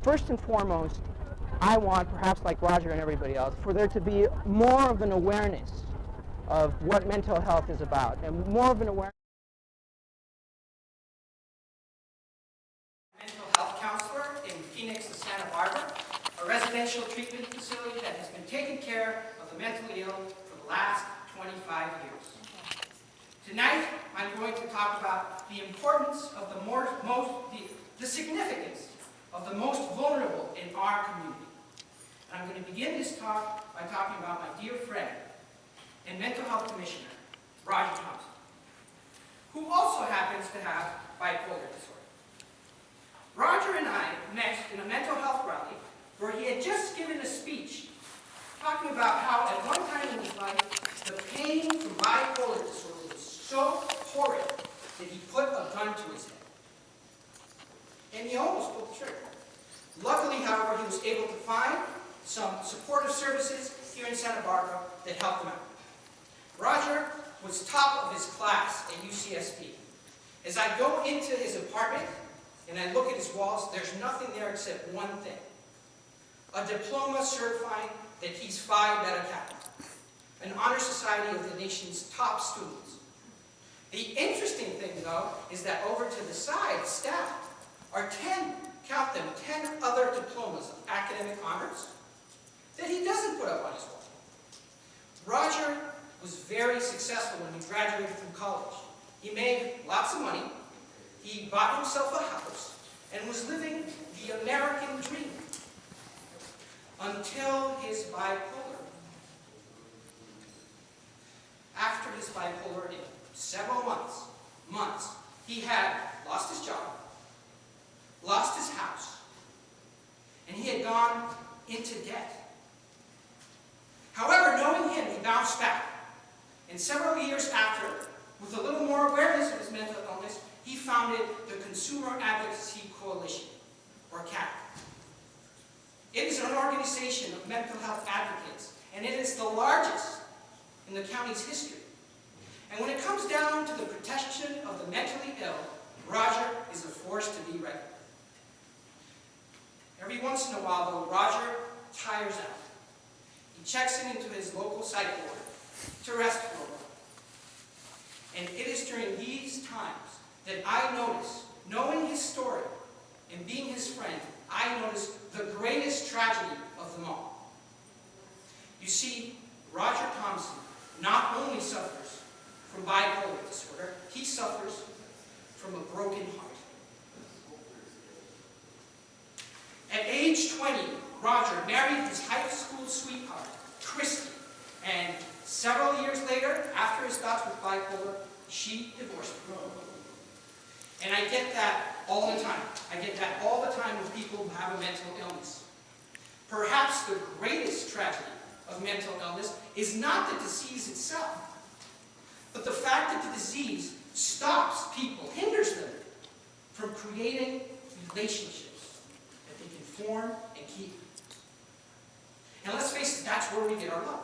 First and foremost, I want, perhaps like Roger and everybody else, for there to be more of an awareness of what mental health is about, and more of an awareness. Mental health counselor in Phoenix and Santa Barbara, a residential treatment facility that has been taking care of the mentally ill for the last 25 years. Tonight, I'm going to talk about the importance of the significance of the most vulnerable in our community. And I'm going to begin this talk by talking about my dear friend and mental health commissioner, Roger Thompson, who also happens to have bipolar disorder. Roger and I met in a mental health rally where he had just given a speech talking about how at one time in his life the pain from bipolar disorder was so horrid that he put a gun to his head. And he almost pulled the trigger. Luckily, however, he was able to find some supportive services here in Santa Barbara that helped him out. Roger was top of his class at UCSB. As I go into his apartment and I look at his walls, there's nothing there except one thing. A diploma certifying that he's Phi Beta Kappa, an honor society of the nation's top students. The interesting thing, though, is that over to the side, stacked, are 10, count them, 10 other diplomas of academic honors that he doesn't put up on his wall. Roger was very successful when he graduated from college. He made lots of money, he bought himself a house, and was living the American dream until his bipolar. After his bipolar, in several months, he had lost his job, lost his house, and he had gone into debt. However, knowing him, he bounced back. And several years after, with a little more awareness of his mental illness, he founded the Consumer Advocacy Coalition, or CAC. It is an organization of mental health advocates, and it is the largest in the county's history. And when it comes down to the protection of the mentally ill, Roger is a force to be reckoned with. Every once in a while, though, Roger tires out. He checks into his local psych ward to rest for a while. And it is during these times that I notice, knowing his story and being his friend, I notice the greatest tragedy of them all. You see, Roger Thompson not only suffers from bipolar disorder, he suffers from a broken heart. At age 20, Roger married his high school sweetheart, Christy, and several years later, after his bouts with bipolar, she divorced him. And I get that all the time. I get that all the time with people who have a mental illness. Perhaps the greatest tragedy of mental illness is not the disease itself, but the fact that the disease stops people, hinders them from creating relationships that they can form and keep. And let's face it, that's where we get our love.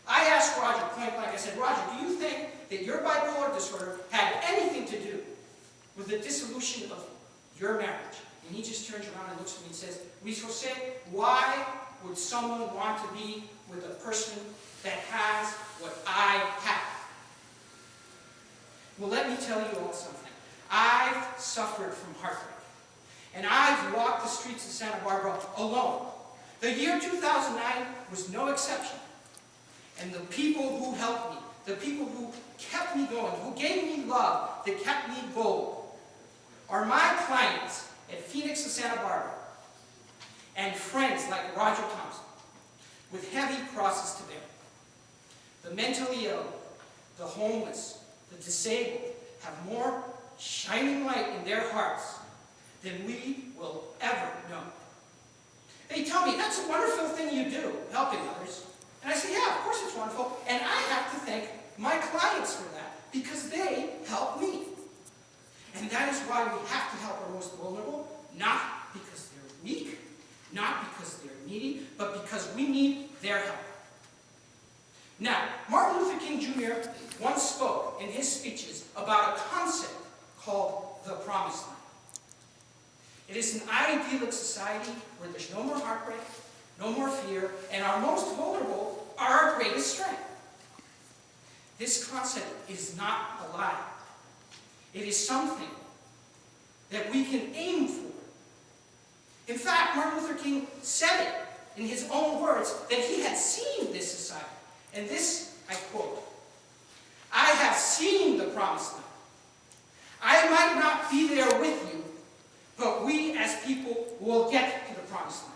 I asked Roger point blank, I said, Roger, do you think that your bipolar disorder had anything to do with the dissolution of your marriage? And he just turns around and looks at me and says, Luis Jose, why would someone want to be with a person that has what I have? Well, let me tell you all something. I've suffered from heartbreak. And I've walked the streets of Santa Barbara alone. The year 2009 was no exception. And the people who helped me, the people who kept me going, who gave me love, that kept me bold, are my clients at Phoenix and Santa Barbara, and friends like Roger Thompson, with heavy crosses to bear. The mentally ill, the homeless, the disabled have more shining light in their hearts than we will ever know. They tell me, that's a wonderful thing you do, helping others. And I say, yeah, of course it's wonderful. And I have to thank my clients for that, because they help me. And that is why we have to help our most vulnerable, not because they're weak, not because they're needy, but because we need their help. Now, Martin Luther King Jr. once spoke in his speeches about a concept called the promised land. It is an idyllic society where there's no more heartbreak, no more fear, and our most vulnerable are our greatest strength. This concept is not a lie. It is something that we can aim for. In fact, Martin Luther King said it in his own words that he had seen this society. And this, I quote, "I have seen the promised land. I might not be there with you, but we as people will get to the promised land."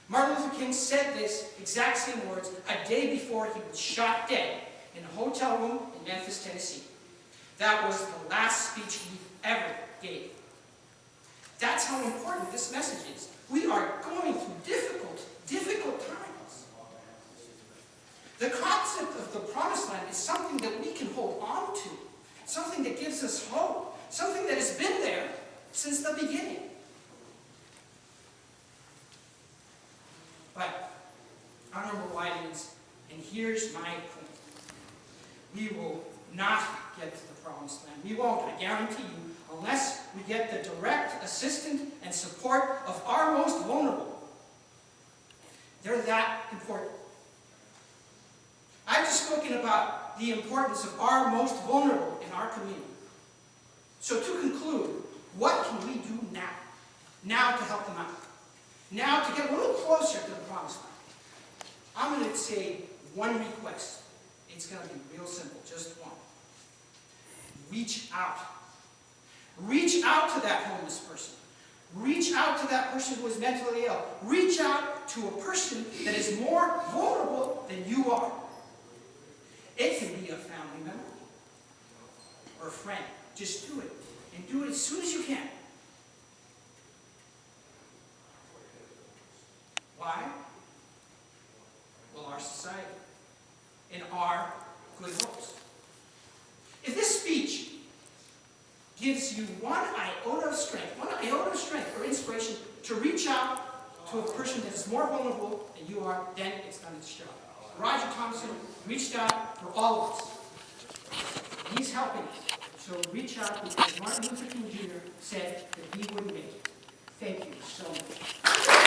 Martin Luther King said this exact same words a day before he was shot dead in a hotel room in Memphis, Tennessee. That was the last speech he ever gave. That's how important this message is. We are going through difficult times. The concept of the promised land is something that we can hold on to, something that gives us hope, something that has been there since the beginning. But honorable audience, and here's my point. We will not get to the promised land. We won't, I guarantee you, unless we get the direct assistance and support of our most vulnerable. They're that important. I've just spoken about the importance of our most vulnerable in our community. So to conclude, what can we do now? Now to help them out. Now to get a little closer to the promised land. I'm going to say one request. It's going to be real simple, just one. Reach out. Reach out to that homeless person. Reach out to that person who is mentally ill. Reach out to a person that is more vulnerable than you are. It can be a family member or a friend. Just do it. And do it as soon as you can. Why? Well, our society and our good hopes. If this speech gives you one iota of strength or inspiration to reach out to a person that is more vulnerable than you are, then it's done its job. Roger Thompson reached out for all of us. He's helping us. So reach out because Martin Luther King Jr. said that he would make it. Thank you so much.